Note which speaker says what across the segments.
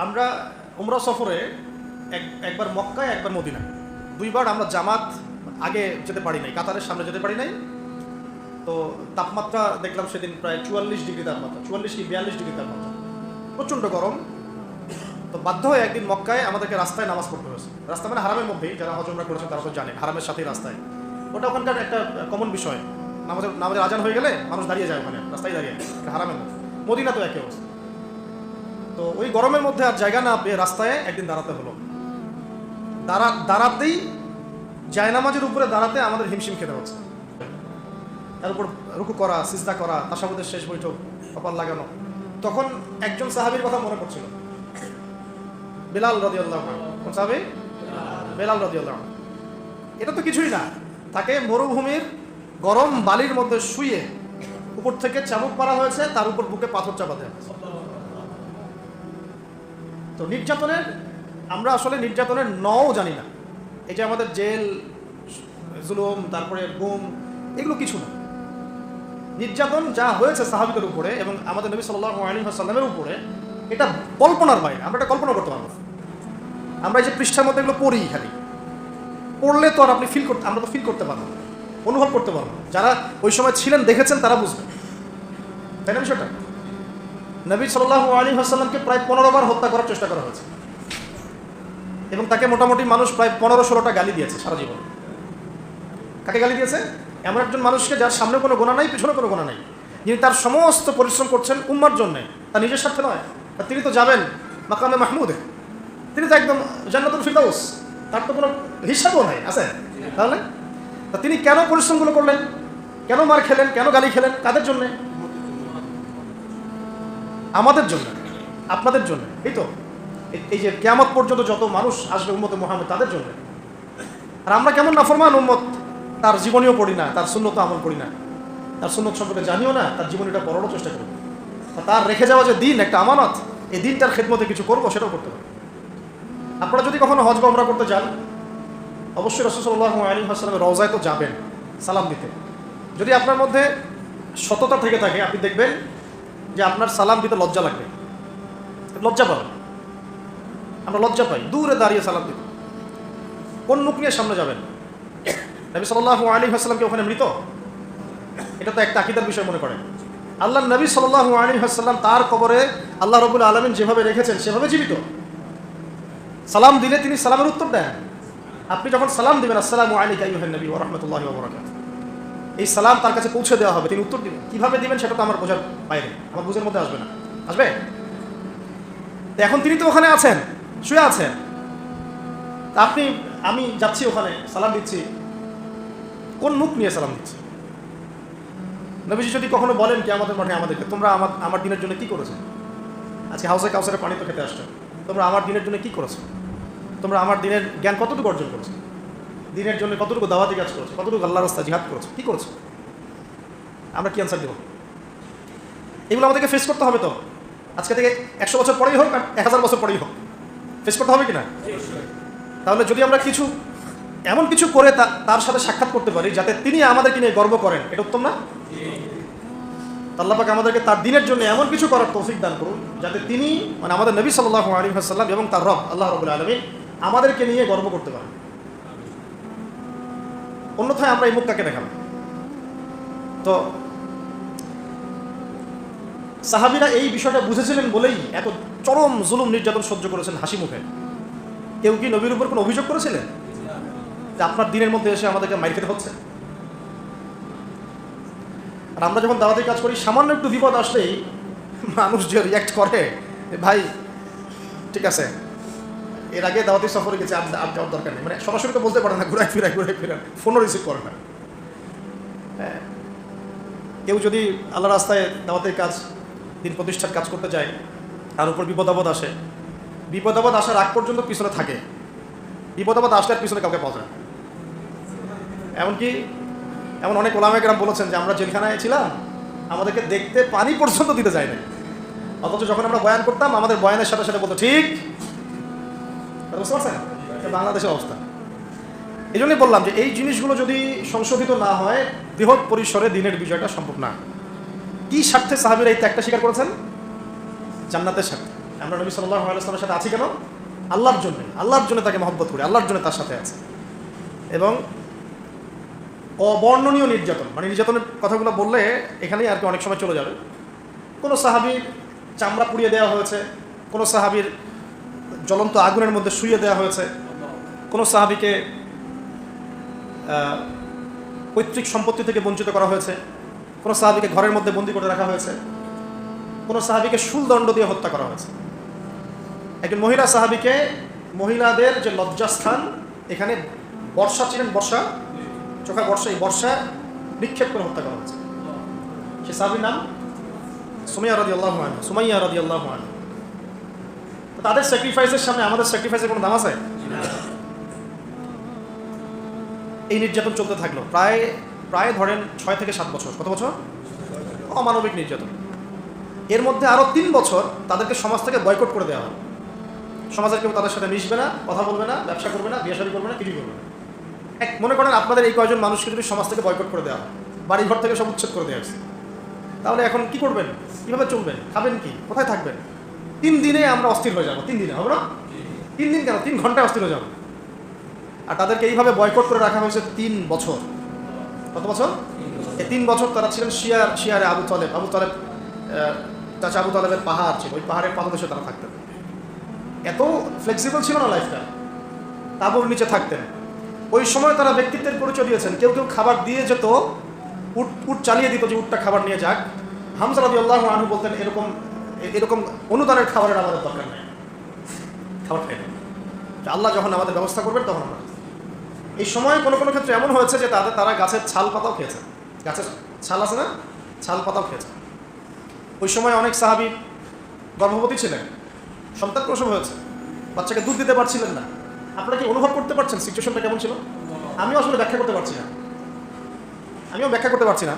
Speaker 1: আমরা উমরা সফরে একবার মক্কায় একবার মদিনায়, দুইবার আমরা জামাত আগে যেতে পারি নাই, কাতারের সামনে যেতে পারি নাই। তো তাপমাত্রা দেখলাম সেদিন প্রায় 44 ডিগ্রি তাপমাত্রা, 44 কি 42 ডিগ্রি তাপমাত্রা, প্রচণ্ড গরম। তো বাধ্য হয়ে একদিন মক্কায় আমাদেরকে রাস্তায় নামাজ পড়তে হয়েছে। রাস্তা মানে হারামের মধ্যেই, যারা হজ উমরা করেছেন তারা তো জানে, হারামের সাথেই রাস্তায়। ওটা ওখানকার একটা কমন বিষয়, নামাজের আজান হয়ে গেলে মানুষ দাঁড়িয়ে যায়, ওখানে রাস্তায় দাঁড়িয়ে, হারামের মধ্যে। মদিনা তো একই অবস্থা। তো ওই গরমের মধ্যে আর জায়গা না পেয়ে রাস্তায় একদিন দাঁড়াতে হলো। দাঁড়াতেই জায়নামাজের উপরে দাঁড়াতে আমাদের হিমশিম খেতে হচ্ছে। তার উপর রুকু করা, সিজদা করা, তাশাহুদের শেষ বৈঠক, কপাল লাগানো। তখন একজন সাহাবীর কথা মনে পড়ছিল, বেলাল রাদিয়াল্লাহু আনহু। কোন সাহাবী? বেলাল রাদিয়াল্লাহু আনহু। এটা তো কিছুই না, তাকে মরুভূমির গরম বালির মধ্যে শুয়ে উপর থেকে চাবুক মারা হয়েছে, তার উপর বুকে পাথর চাপা দেওয়া হয়েছে। তো নির্যাতনের, আমরা আসলে নির্যাতনের নও জানি না। এই যে আমাদের জেল, জুলুম, তারপরে গুম, এগুলো কিছু না। নির্যাতন যা হয়েছে সাহাবীদের উপরে এবং আমাদের নবী সাল্লাল্লাহু আলাইহি ওয়াসাল্লামের উপরে, এটা কল্পনার বাইরে। আমরা এটা কল্পনা করতে পারবো। আমরা এই যে পৃষ্ঠার মধ্যে এগুলো পড়ি, খালি পড়লে তো আর আপনি আমরা তো ফিল করতে পারবো, অনুভব করতে পারবো। যারা ওই সময় ছিলেন, দেখেছেন, তারা বুঝবেন, তাই না বিষয়টা? নবী সাল্লাল্লাহু আলাইহি ওয়াসাল্লামকে প্রায় 15 বার হত্যা করার চেষ্টা করা হয়েছে এবং তাকে মোটামুটি মানুষ প্রায় 15-16টা গালি দিয়েছে সারা জীবন। কাকে গালি দিয়েছে? এমন একজন মানুষকে যার সামনে কোনো গোনা নাই, পিছনে কোনো গোনা নাই, যিনি তার সমস্ত পরিশ্রম করছেন উম্মার জন্যে, তার নিজের স্বার্থে নয়। তিনি তো যাবেন মাকামে মাহমুদে, তিনি তো একদম জান্নাতুল ফিরদাউস, তার তো কোনো হিসাবও নাই, আছে? তাহলে তিনি কেন পরিশ্রমগুলো করলেন? কেন মার খেলেন? কেন গালি খেলেন? কাদের জন্যে? আমাদের জন্য, আপনাদের জন্য। এই তো, এই যে কিয়ামত পর্যন্ত যত মানুষ আসবে উম্মতে মুহাম্মদ, তাদের জন্য। আর আমরা কেমন নাফরমান উম্মত, তার জীবনীও পড়ি না, তার সুন্নত আমল করি না, তার সুন্নত সম্পর্কে জানিও না, তার জীবনীটা পড়ারও চেষ্টা করি। তার রেখে যাওয়া যে দিন, একটা আমানত, এই দিনটার খেদমতে কিছু করবো, সেটাও করতে হবে। আপনারা যদি কখনো হজ বা উমরা করতে যান, অবশ্যই রাসূল সাল্লাল্লাহু আলাইহি ওয়াসাল্লামের রওজায় তো যাবেন সালাম দিতে। যদি আপনার মধ্যে সততা থেকে থাকে, আপনি দেখবেন যে আপনার সালাম দিতে লজ্জা লাগবে, লজ্জা পাবেন। আমরা লজ্জা পাই দূরে দাঁড়িয়ে সালাম দিতে। কোন মুখ নিয়ে সামনে যাবেন? নবী সাল্লাল্লাহু আলাইহি ওয়াসাল্লাম কি ওখানে মৃত? এটা তো একটা আকীদার বিষয় মনে করেন। আল্লাহ নবী সাল্লাল্লাহু আলাইহি ওয়াসাল্লাম তার কবরে আল্লাহ রাব্বুল আলামিন যেভাবে রেখেছেন সেভাবে জীবিত। সালাম দিলে তিনি সালামের উত্তর দেন। আপনি যখন সালাম দিবেন, আসসালামু আলাইকা আইয়ুহান নবী ওয়া রাহমাতুল্লাহি ওয়া বারাকাতুহু, এই সালাম তার কাছে পৌঁছে দেওয়া হবে, তিনি উত্তর দিবেন। কিভাবে দিবেন সেটা তো আমার বোঝার বাইরে, আমার বুঝের মধ্যে আসবে না। আসবে? এখন তিনি তো ওখানে আছেন, শুয়ে আছেন। তা আমি যাচ্ছি ওখানে, সালাম দিচ্ছি, কোন মুখ নিয়ে সালাম দিচ্ছি? নবীজি যদি কখনো বলেন কি আমাদের মাঠে আমাদেরকে, তোমরা আমার দিনের জন্য কি করেছো? আজকে হাউসে কাউসারে পানি তো খেতে আসছো, তোমরা আমার দিনের জন্য কি করেছো? তোমরা আমার দিনের জ্ঞান কতটুকু অর্জন করেছো? দিনের জন্য কতটুকু দাওয়াতি কাজ করেছো? কতটুকু আল্লাহর রাস্তায় জিহাদ করেছো? কি করেছো? আমরা কি অ্যান্সার দেব? এগুলো আমাদেরকে ফেস করতে হবে তো। আজকে থেকে 100 বছর পরেই হোক আর 1000 বছর পরেই হোক, ফেস করতে হবে কিনা? তাহলে যদি আমরা এমন কিছু করে তার সাথে সাক্ষাৎ করতে পারি যাতে তিনি আমাদেরকে নিয়ে গর্ব করেন, এটা উত্তম না? আল্লাহ পাক আমাদেরকে তার দিনের জন্য এমন কিছু করার তৌফিক দান করুন যাতে তিনি, মানে আমাদের নবী সাল্লাল্লাহু আলাইহি ওয়াসাল্লাম এবং তার রব আল্লাহ রাব্বুল আলামিন আমাদেরকে নিয়ে গর্ব করতে পারেন। অন্যথায় আমরা এই মুখ কাকে দেখাবো? তো সাহাবীরা এই বিষয়টা বুঝেছিলেন বলেই এত চরম জুলুম নির্যাতন সহ্য করেছেন হাসি মুখে। কেউ কি নবীর উপর কোনো অভিযোগ করেছিলেন যে আপনার দিনের মধ্যে এসে আমাদেরকে মাইর খেতে হচ্ছে? আর আমরা যখন দাওয়াতি কাজ করি, সামান্য একটু বিপদ আসলেই মানুষ যে রিয়াক্ট করে, ভাই ঠিক আছে, এর আগে দাওয়াতি সফরে গেছে, আর যাওয়ার দরকার নেই, মানে সরাসরি তো বলতে পারে না, ঘুরাই ফিরাই ফোনও রিসিভ করে না। হ্যাঁ, কেউ যদি আল্লাহ রাস্তায় দাওয়াতের কাজ, দিন প্রতিষ্ঠার কাজ করতে যায়, তার উপর বিপদ আপদ আসে, বিপদ আপদ আসার আগ পর্যন্ত পিছনে থাকে, বিপদ আপদ আসলে আর পিছনে কাউকে পাওয়া যায়। এমন অনেক ওলামায়ে কেরাম বলেছেন যে আমরা জেলখানায় ছিলাম, আমাদেরকে দেখতে পানি পর্যন্ত দিতে যায় না, অথচ যখন আমরা বয়ান করতাম আমাদের বয়ানের সাথে সাথে বলতো ঠিক। বুঝতে পারছেন বাংলাদেশের অবস্থা? এই জন্যই বললাম যে এই জিনিসগুলো যদি সংশোধিত না হয়, বৃহৎ পরিসরে দিনের বিজয়টা সম্ভব না। কি স্বার্থে সাহাবীরা এই ত্যাগটা স্বীকার করেছেন? জান্নাতের স্বার্থে। আমরা নবী সাল্লাল্লাহু আলাইহি ওয়াসাল্লামের সাথে আছি কেন? আল্লাহর জন্য তাকে মহব্বত করি, আল্লাহর জন্য তার সাথে আছে। এবং অবর্ণনীয় নির্যাতন, মানে নির্যাতনের কথাগুলো বললে এখানেই আর কি অনেক সময় চলে যাবে। কোনো সাহাবীর চামড়া পুড়িয়ে দেওয়া হয়েছে, কোনো সাহাবীর জ্বলন্ত আগুনের মধ্যে শুইয়ে দেওয়া হয়েছে, কোনো সাহাবীকে পৈতৃক সম্পত্তি থেকে বঞ্চিত করা হয়েছে, কোনো সাহাবীকে ঘরের মধ্যে বন্দী করে রাখা হয়েছে, কোনো সাহাবীকে শুলদণ্ড দিয়ে হত্যা করা হয়েছে। একজন মহিলা সাহাবীকে, মহিলাদের যে লজ্জাস্থান, এখানে বর্ষা ছিলেন, বর্ষা চোখা বর্ষা, এই বর্ষা নিক্ষেপ করে হত্যা করা হয়েছে। সে সাহাবীর নাম সুমাইয়া রাদিয়াল্লাহু আনহা। সুমাইয়া রাদিয়াল্লাহু আনহা। তাদের স্যাক্রিফাইসের সামনে আমাদের স্যাক্রিফাইসের কোনো দাম আছে? এই নির্যাতন চলতে থাকলো প্রায় ধরেন 6 থেকে 7 বছর। কত বছর? অমানবিক নির্যাতন। এর মধ্যে আরো 3 বছর তাদেরকে সমাজ থেকে বয়কট করে দেওয়া হয়। সমাজের কেউ তাদের সাথে মিশবে না, কথা বলবে না, ব্যবসা করবে না, বিয়ে শাদী করবে না, কিছু করবে না। মনে করেন আপনাদের এই কয়জন মানুষকে যদি সমাজ থেকে বয়কট করে দেওয়া হয়, বাড়িঘর থেকে সব উচ্ছেদ করে দেওয়া হয়েছে, তাহলে এখন কি করবেন? কিভাবে চলবেন? খাবেন কি? কোথায় থাকবেন? 3 দিনে আমরা অস্থির হয়ে যাবো। 3 দিনে হবে না? 3 দিন কেন, 3 ঘন্টায় অস্থির হয়ে যাবো। আর তাদেরকে এইভাবে বয়কট করে রাখা হয়েছে 3 বছর। কত বছর? এই 3 বছর তারা ছিলেন শিয়ারে আবু তালেব চাচা আবু তালেবের পাহাড় ছিল, ওই পাহাড়ের পাদদেশে তারা থাকতেন। এত ফ্লেক্সিবল ছিল না লাইফটা, তাঁবুর নিচে থাকতেন। ওই সময় তারা ব্যক্তিত্বের পরিচয় দিয়েছেন। কেউ খাবার দিয়ে যেত, উট চালিয়ে দিত যে উটটা খাবার নিয়ে যাক। হামজা রাদিয়াল্লাহু আনহু বলতেন, এরকম অনুদানের খাবারের আমাদের দরকার নেই, খাবার খাই না, আল্লাহ যখন আমাদের ব্যবস্থা করবেন তখন আমরা। এই সময় কোনো কোনো ক্ষেত্রে এমন হয়েছে যে তারা গাছের ছাল পাতাও খেয়েছে। গাছের ছাল আছে না, ছাল পাতাও খেয়েছে। ওই সময় অনেক সাহাবী গর্ভবতী ছিলেন, সন্তান প্রসব হয়েছে, বাচ্চাকে দুধ দিতে পারছিলেন না। আপনারা কি অনুভব করতে পারছেন সিচুয়েশনটা কেমন ছিল? আমিও আসলে ব্যাখ্যা করতে পারছি না।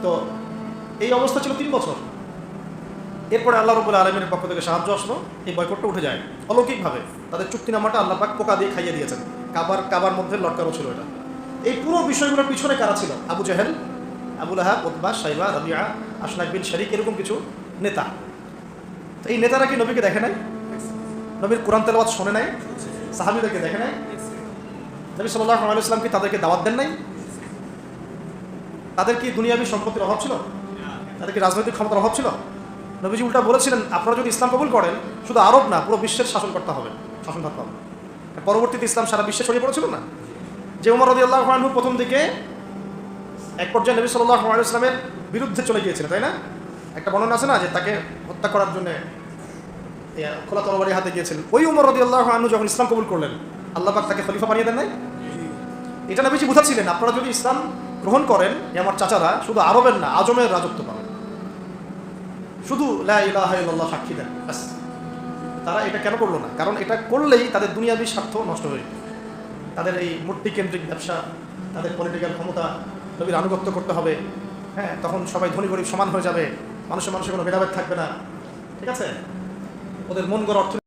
Speaker 1: তো এই অবস্থা ছিল 3 বছর। এরপরে আল্লাহ রাব্বুল আলামিনের পক্ষ থেকে সাহায্য আসলো, এই বয়কটটা উঠে যায় অলৌকিকভাবে। তাদের চুক্তিনামাটা আল্লাহ পাক পোকা দিয়ে খাইয়ে দিয়েছেন। কাবার মধ্যে লটকানো ছিল এটা। এই পুরো বিষয়গুলোর পিছনে কারা ছিল? আবু জাহেল, আবু লাহাব, উতবা, শাইবা, রাবিয়া, আশনাক বিন শারিক, এরকম কিছু নেতা। তো এই নেতারা কি নবীকে দেখে নাই? নবীর কোরআন তেলাওয়াত শোনে নাই? সাহাবীদেরকে দেখে নাই? নবী সাল্লাল্লাহু আলাইহি ওয়াসাল্লাম কি তাদেরকে দাওয়াত দেন নাই? তাদের কি দুনিয়াবী সম্পত্তির অভাব ছিল? তাদের কি রাজনৈতিক ক্ষমতার অভাব ছিল? নবীজি উল্টা বলেছিলেন, আপনারা যদি ইসলাম কবুল করেন, শুধু আরব না, পুরো বিশ্বের শাসন করতে হবে, শাসন থাকতে হবে। পরবর্তীতে ইসলাম সারা বিশ্বে ছড়িয়ে পড়েছিল না? যে ওমর রাদিয়াল্লাহু আনহু প্রথম দিকে এক পর্যায়ে নবী সাল্লাল্লাহু আলাইহি ওয়াসাল্লামের বিরুদ্ধে চলে গিয়েছিলেন, তাই না? একটা বর্ণনা আছে না, যে তাকে হত্যা করার জন্য খোলা তরবারি হাতে গিয়েছিলেন। ওই ওমর রাদিয়াল্লাহু আনহু যখন ইসলাম কবুল করলেন, আল্লাহ পাক তাকে খলিফা বানিয়ে দেন নাই? এটা নবীজি বুঝাচ্ছিলেন, আপনারা যদি ইসলাম গ্রহণ করেন, আমার চাচারা শুধু আরবের না, আজমের রাজত্ব পাবেন, শুধু লা ইলাহা ইল্লাল্লাহ সাক্ষী দেন। তারা এটা কেন করলো না? কারণ এটা করলেই তাদের দুনিয়াবী স্বার্থ নষ্ট হয়ে যাবে। তাদের এই মূর্তি কেন্দ্রিক ব্যবসা, তাদের পলিটিক্যাল ক্ষমতা, নবীর আনুগত্য করতে হবে। হ্যাঁ, তখন সবাই ধনী গরিব সমান হয়ে যাবে, মানুষের কোনো ভেদাভেদ থাকবে না। ঠিক আছে? ওদের মন গড়া অর্থ